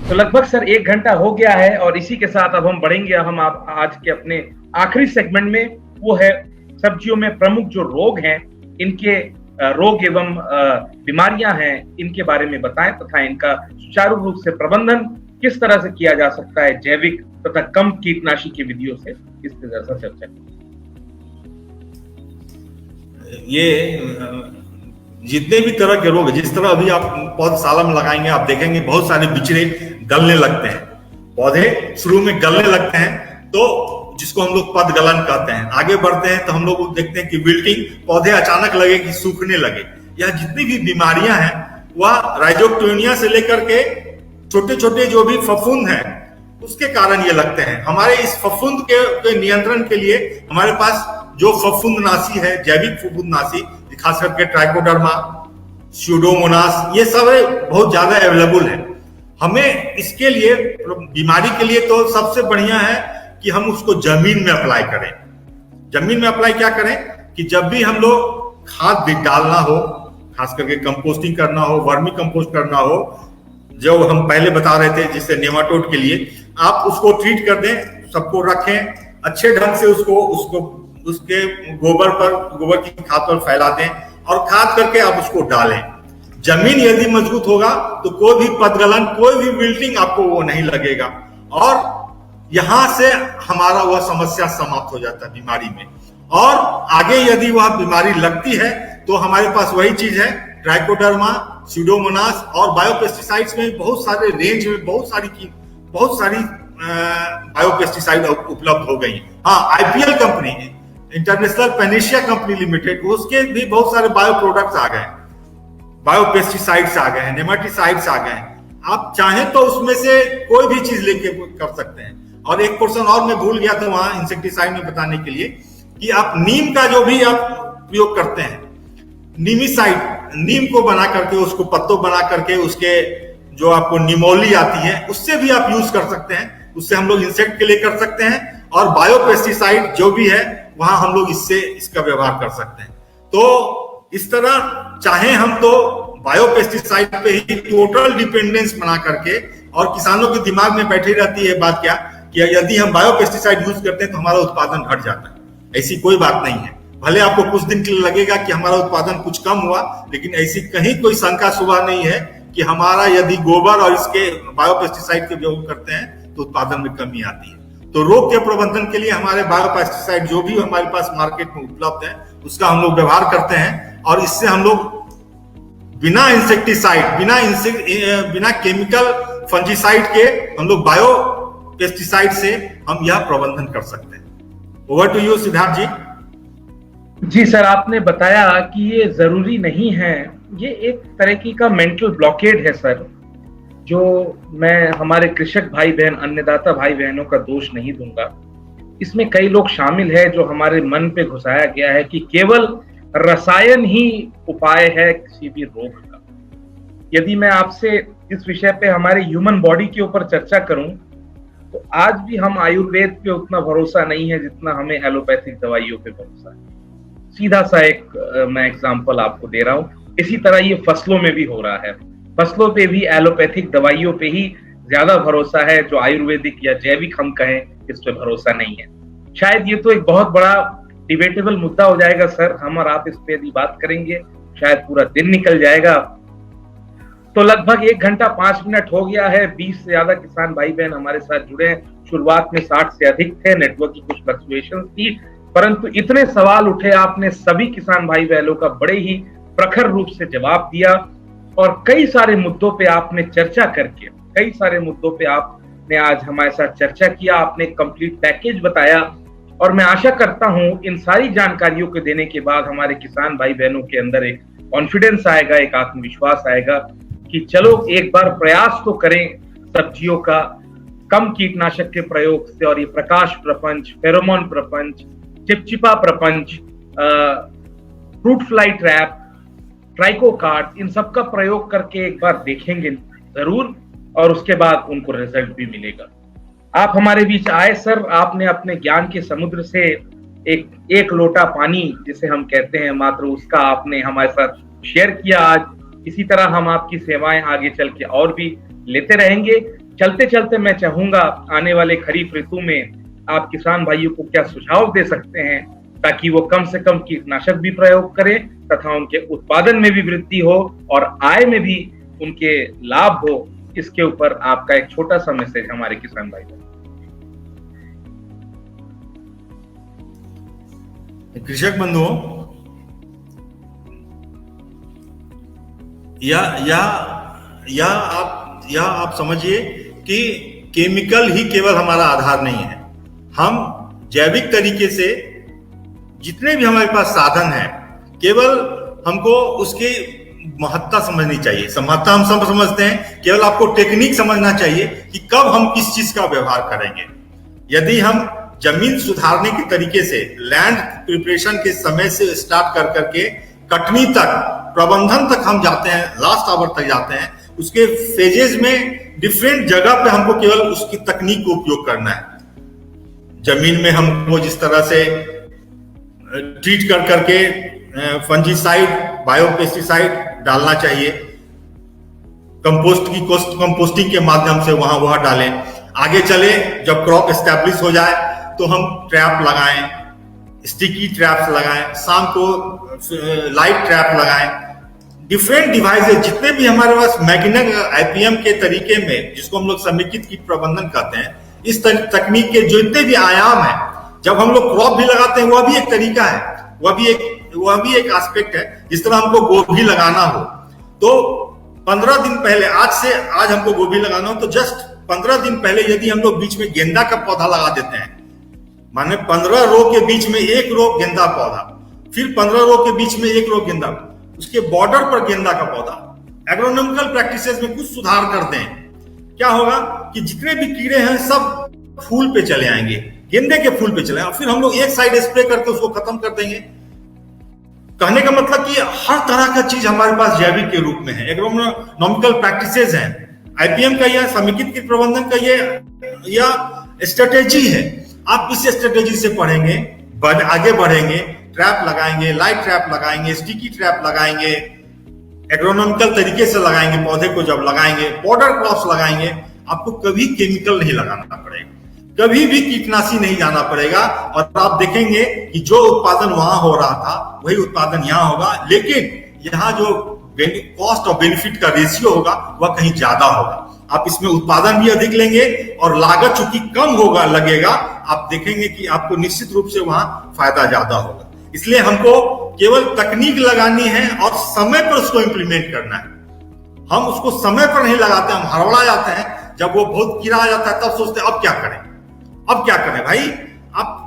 तो लगभग सर 1 घंटा हो गया है और इसी के साथ अब हम बढ़ेंगे हम आप आज के अपने आखिरी सेगमेंट में। वो है सब्जियों में प्रमुख जो रोग हैं, इनके रोग एवं बीमारियां हैं, इनके बारे में बताएं तथा इनका सुचारू रूप से प्रबंधन किस तरह से किया जा सकता है जैविक तथा कम कीटनाशी की विधियों से, इस तरह से चर्चा करें। ये जितने भी तरह के रोग, जिस तरह अभी आप पौधशाला में लगाएंगे आप देखेंगे बहुत सारे बिचड़े गलने लगते हैं, पौधे शुरू में गलने लगते हैं, तो जिसको हम लोग पदगलन कहते हैं। आगे बढ़ते हैं तो हम लोग देखते हैं कि विल्टिंग, पौधे अचानक लगे कि सूखने लगे। यह जितनी भी बीमारियां हैं वह राइजोक्टोनिया से लेकर के छोटे छोटे जो भी फफूंद हैं उसके कारण ये लगते हैं। हमारे इस फफूंद के नियंत्रण के लिए हमारे पास जो फफूंदनाशी है, जैविक फफूंदनाशी, खास करके ट्राइकोडर्मा, स्यूडोमोनास, ये सब बहुत ज्यादा अवेलेबल है। हमें इसके लिए, बीमारी के लिए तो सबसे बढ़िया है कि हम उसको जमीन में अप्लाई करें। जमीन में अप्लाई क्या करें कि जब भी हम लोग खाद भी डालना हो, खास करके कंपोस्टिंग करना हो, वर्मी कंपोस्ट करना हो, जो हम पहले बता रहे थे जिससे नेमाटोड के लिए, आप उसको ट्रीट कर दें, सबको रखें अच्छे ढंग से, उसको उसके गोबर की खाद पर फैला दें और खाद करके आप उसको डालें। जमीन यदि मजबूत होगा तो कोई भी पदगलन, कोई भी विल्टिंग आपको वो नहीं लगेगा और यहां से हमारा वह समस्या समाप्त हो जाता है बीमारी में। और आगे यदि वह बीमारी लगती है तो हमारे पास वही चीज है, ट्राइकोडर्मा, स्यूडोमोनास और बायोपेस्टिसाइड्स में बहुत सारे रेंज में बहुत सारी बायोपेस्टिसाइड उपलब्ध हो गई। हाँ, IPL company, international panacea company limited, उसके भी बहुत सारे बायो प्रोडक्ट्स आ गए, बायोपेस्टिसाइड्स आ गए हैं, नेमाटिसाइड्स आ गए हैं। आप चाहें तो उसमें से कोई भी चीज लेके कर सकते हैं। और एक पोर्शन और मैं भूल गया था वहां इंसेक्टिसाइड में बताने के लिए कि आप नीम का जो भी आप प्रयोग करते हैं, नीमिसाइड, नीम को बना करके, उसको पत्तों बना करके, उसके जो आपको निमोली आती है उससे भी आप यूज कर सकते हैं। उससे हम लोग इंसेक्ट के लिए कर सकते हैं और बायोपेस्टिसाइड जो भी है वहां हम लोग इसका व्यवहार कर सकते हैं। तो इस तरह चाहे हम तो बायोपेस्टिसाइड पे ही टोटल डिपेंडेंस बना करके, और किसानों के दिमाग में बैठी रहती है बात क्या कि यदि हम बायोपेस्टिसाइड यूज करते हैं तो हमारा उत्पादन घट जाता है। ऐसी कोई बात नहीं है। भले आपको कुछ दिन के लिए लगेगा कि हमारा उत्पादन कुछ कम हुआ, लेकिन ऐसी कहीं कोई शंका शुबा नहीं है कि हमारा यदि गोबर और इसके बायोपेस्टिसाइड के उपयोग करते हैं तो उत्पादन में कमी आती है। तो रोग के प्रबंधन के लिए हमारे बायोपेस्टिसाइड जो भी हमारे पास मार्केट में उपलब्ध है उसका हम लोग व्यवहार करते हैं और इससे हम लोग बिना इंसेक्टिसाइड, बिना केमिकल फंजीसाइड के हम लोग बायोपेस्टिसाइड से हम यह प्रबंधन कर सकते हैं। Over to you Siddharth ji. जी सर, आपने बताया कि ये जरूरी नहीं है, ये एक तरह की का मेंटल ब्लॉकेड है सर, जो मैं हमारे कृषक भाई बहन, अन्नदाता भाई बहनों का दोष नहीं दूंगा। इसमें कई लोग शामिल है जो हमारे मन पे घुसाया गया है कि केवल रसायन ही उपाय है किसी भी रोग का। यदि मैं आपसे इस विषय पे हमारे ह्यूमन बॉडी के ऊपर चर्चा करूं तो आज भी हम आयुर्वेद पे उतना भरोसा नहीं है जितना हमें एलोपैथिक दवाइयों पे भरोसा है। सीधा सा एक मैं एग्जांपल आपको दे रहा हूं। इसी तरह ये फसलों में भी हो रहा है। फसलों पे भी एलोपैथिक दवाइयों पे ही ज्यादा भरोसा है, जो आयुर्वेदिक या जैविक हम कहें इस पे भरोसा नहीं है। शायद ये तो एक बहुत बड़ा डिबेटेबल मुद्दा हो जाएगा सर, हम और आप इस पे यदि बात करेंगे शायद पूरा दिन निकल जाएगा। तो लगभग 1 घंटा 5 मिनट हो गया है। 20 से ज्यादा किसान भाई बहन हमारे साथ जुड़े हैं। शुरुआत में 60 से अधिक थे, नेटवर्क की कुछ फ्लक्चुएशन थी, परंतु इतने सवाल उठे, आपने सभी किसान भाई बहनों का बड़े ही प्रखर रूप से जवाब दिया और कई सारे मुद्दों पे आपने चर्चा करके, कई सारे मुद्दों पे आपने आज हमारे साथ चर्चा किया, आपने कंप्लीट पैकेज बताया और मैं आशा करता हूं इन सारी जानकारियों को देने के बाद हमारे किसान भाई बहनों के अंदर एक कॉन्फिडेंस आएगा, एक आत्मविश्वास आएगा कि चलो एक बार प्रयास तो करें सब्जियों का कम कीटनाशक के प्रयोग से। और ये प्रकाश प्रपंच, फेरोमोन प्रपंच, चिपचिपा प्रपंच, फ्रूट फ्लाई ट्रैप, ट्राइकोकार्ड, इन सब का प्रयोग करके एक बार देखेंगे जरूर और उसके बाद उनको रिजल्ट भी मिलेगा। आप हमारे बीच आए सर, आपने अपने ज्ञान के समुद्र से एक लोटा पानी जिसे हम कहते हैं मात्र, उसका आपने हमारे साथ शेयर किया आज। इसी तरह हम आपकी सेवाएं आगे चल के और भी लेते रहेंगे। चलते चलते मैं चाहूंगा आने वाले खरीफ ऋतु में आप किसान भाइयों को क्या सुझाव दे सकते हैं ताकि वो कम से कम कीटनाशक भी प्रयोग करें तथा उनके उत्पादन में भी वृद्धि हो और आय में भी उनके लाभ हो। इसके ऊपर आपका एक छोटा सा मैसेज हमारे किसान भाई को। कृषक बंधुओं, या आप समझिए कि केमिकल ही केवल हमारा आधार नहीं है। हम जैविक तरीके से जितने भी हमारे पास साधन हैं, केवल हमको उसकी महत्ता समझनी चाहिए। महत्ता हम सब समझते हैं, केवल आपको टेक्निक समझना चाहिए कि कब हम किस चीज का व्यवहार करेंगे। यदि हम जमीन सुधारने के तरीके से लैंड प्रिपरेशन के समय से स्टार्ट कर करके कटनी तक, प्रबंधन तक हम जाते हैं, लास्ट आवर तक जाते हैं, उसके फेजेस में डिफरेंट जगह पे हमको केवल उसकी तकनीक को उपयोग करना है। जमीन में हमको जिस तरह से ट्रीट कर करके फंजीसाइड, बायोपेस्टिसाइड डालना चाहिए, कंपोस्टिंग के माध्यम से वह डालें। आगे चले, जब क्रॉप एस्टैब्लिश हो जाए तो हम ट्रैप लगाएं, स्टिकी ट्रैप्स लगाएं, शाम को लाइट ट्रैप लगाएं। डिफरेंट डिवाइसेज जितने भी हमारे पास मैकेनिक आईपीएम के तरीके में, जिसको हम लोग समेकित कीट प्रबंधन कहते हैं, इस तकनीक के जितने भी आयाम हैं, जब हम लोग क्रॉप भी लगाते हैं, वह भी एक तरीका है, वह भी एक एस्पेक्ट है। जिस तरह हमको गोभी लगाना हो तो 15 दिन पहले, आज हमको गोभी लगाना हो तो जस्ट 15 दिन पहले यदि हम लोग बीच में गेंदा का पौधा लगा देते हैं, माने 15 रो के बीच में एक रो गेंदा पौधा, फिर 15 रो के बीच में एक रो गेंदा, उसके बॉर्डर पर गेंदा का पौधा, एग्रोनॉमिकल प्रैक्टिसेस में कुछ सुधार कर दें, क्या होगा कि जितने भी कीड़े हैं सब फूल पे चले आएंगे, गेंदे के फूल पे चले आएंगे। फिर हम लोग एक साइड स्प्रे करके उसको खत्म कर देंगे। कहने का मतलब कि हर तरह का चीज हमारे पास जैविक के रूप में है, एग्रोनॉमिकल प्रैक्टिसेस हैं, आईपीएम का या समेकित कीट प्रबंधन का ये या स्ट्रेटेजी है। आप इस स्ट्रेटेजी से पढ़ेंगे, आगे बढ़ेंगे, ट्रैप लगाएंगे, लाइट ट्रैप लगाएंगे, स्टिकी ट्रैप लगाएंगे, एग्रोनॉमिकल तरीके से लगाएंगे, पौधे को जब लगाएंगे, बॉर्डर क्रॉप्स लगाएंगे, आपको कभी केमिकल नहीं लगाना पड़ेगा, कभी भी कीटनाशी नहीं जाना पड़ेगा। और आप देखेंगे कि जो उत्पादन वहां हो रहा था वही उत्पादन यहाँ होगा, लेकिन यहाँ जो कॉस्ट और बेनिफिट का रेशियो होगा वह कहीं ज्यादा होगा। आप इसमें उत्पादन भी अधिक लेंगे और लागत चूंकि कम होगा लगेगा, आप देखेंगे कि आपको निश्चित रूप से वहां फायदा ज्यादा होगा। इसलिए हमको केवल तकनीक लगानी है और समय पर उसको इंप्लीमेंट करना है। हम उसको समय पर नहीं लगाते, हम हड़बड़ा जाते हैं। जब वो बहुत कीड़ा आ जाता है तब सोचते हैं अब क्या करें, अब क्या करें। भाई, आप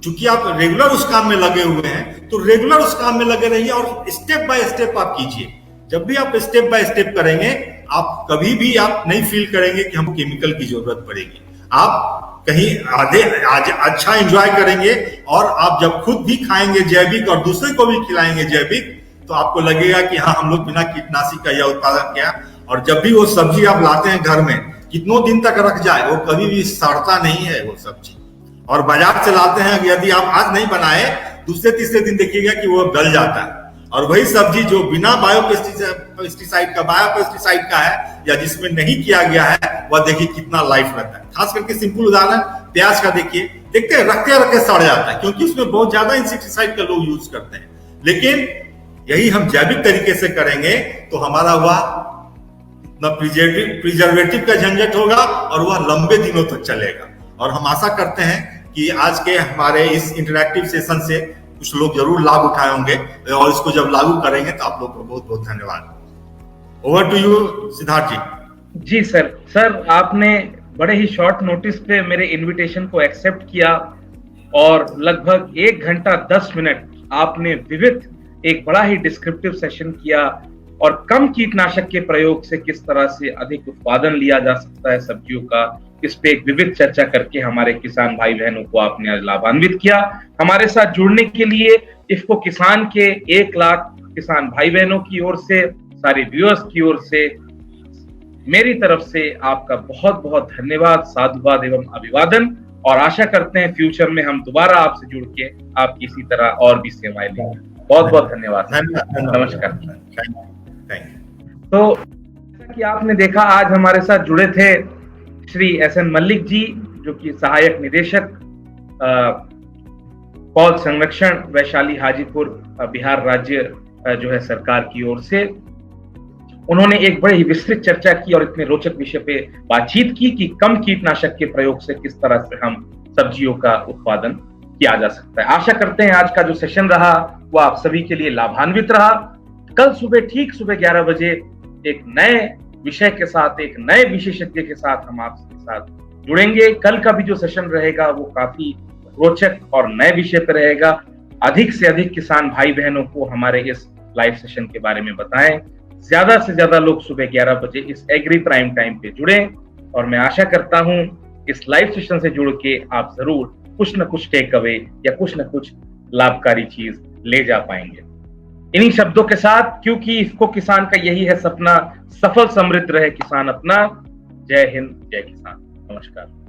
चूंकि आप रेगुलर उस काम में लगे हुए हैं तो रेगुलर उस काम में लगे रहिए और स्टेप बाय स्टेप आप कीजिए। जब भी आप स्टेप बाय स्टेप करेंगे, आप कभी भी आप नहीं फील करेंगे कि हमको केमिकल की जरूरत पड़ेगी। आप कहीं आज अच्छा एंजॉय करेंगे और आप जब खुद भी खाएंगे जैविक और दूसरे को भी खिलाएंगे जैविक, तो आपको लगेगा कि हाँ, हम लोग बिना कीटनाशी का यह उत्पादन किया। और जब भी वो सब्जी आप लाते हैं घर में, कितनों दिन तक रख जाए वो कभी भी सड़ता नहीं है वो सब्जी। और बाजार से लाते हैं, यदि आप आज नहीं बनाए, दूसरे तीसरे दिन देखिएगा कि वो गल जाता है। और वही सब्जी जो बिना बायोपेस्टिसाइड का है या जिसमें नहीं किया गया है, वह देखिए कितना लाइफ रहता है। खास करके सिंपल उदाहरण प्याज का देखिए, देखते हैं रखते सड़ जाता है, क्योंकि उसमें बहुत ज्यादा इंसेक्टिसाइड का लोग यूज करते हैं। लेकिन यही हम जैविक तरीके से करेंगे तो हमारा वह न प्रिजर्वेटिव का झंझट होगा और वह लंबे दिनों तक चलेगा। और हम आशा करते हैं कि आज के हमारे इस इंटरैक्टिव सेशन से कुछ लोग जरूर लाभ उठाए होंगे और इसको जब लागू करेंगे तो आप लोग को बहुत बहुत धन्यवाद। Over to you Siddharth ji. जी सर, आपने बड़े ही शॉर्ट नोटिस पे मेरे इनविटेशन को एक्सेप्ट किया और लगभग 1 घंटा 10 मिनट आपने विविध एक बड़ा ही डिस्क्रिप्टिव सेशन किया और कम कीटनाशक के प्रयोग से किस तरह से अधिक उत्पादन लिया जा सकता है सब्जियों का, इस पे एक विविध चर्चा करके हमारे किसान भाई बहनों को आपने आज लाभान्वित किया। हमारे साथ जुड़ने के लिए इफ्को किसान के 1 लाख किसान भाई बहनों की ओर से, सारे व्यूअर्स की ओर से, मेरी तरफ से आपका बहुत बहुत धन्यवाद, साधुवाद एवं अभिवादन। और आशा करते हैं फ्यूचर में हम दोबारा आपसे जुड़ के आपकी इसी तरह और भी सेवाएं लेंगे। बहुत बहुत धन्यवाद। नमस्कार। तो जैसा कि आपने देखा, आज हमारे साथ जुड़े थे श्री एस.एन. मल्लिक जी, जो कि सहायक निदेशक पौध संरक्षण वैशाली हाजीपुर बिहार राज्य जो है सरकार की ओर से, उन्होंने एक बड़े ही विस्तृत चर्चा की और इतने रोचक विषय पे बातचीत की कि कम कीटनाशक के प्रयोग से किस तरह से हम सब्जियों का उत्पादन किया जा सकता है। आशा करते हैं आज का जो सेशन रहा वो आप सभी के लिए लाभान्वित रहा। कल सुबह ठीक सुबह 11 बजे एक नए विषय के साथ, एक नए विशेषज्ञ के साथ हम आपके साथ जुड़ेंगे। कल का भी जो सेशन रहेगा वो काफी रोचक और नए विषय पर रहेगा। अधिक से अधिक किसान भाई बहनों को हमारे इस लाइव सेशन के बारे में बताएं। ज्यादा से ज्यादा लोग सुबह 11 बजे इस एग्री प्राइम टाइम पे जुड़ें और मैं आशा करता हूं इस लाइव सेशन से जुड़ के आप जरूर कुछ न कुछ टेक अवे या कुछ न कुछ लाभकारी चीज ले जा पाएंगे। इन्हीं शब्दों के साथ, क्योंकि इफ्को किसान का यही है सपना, सफल समृद्ध रहे किसान अपना। जय हिंद, जय किसान। नमस्कार।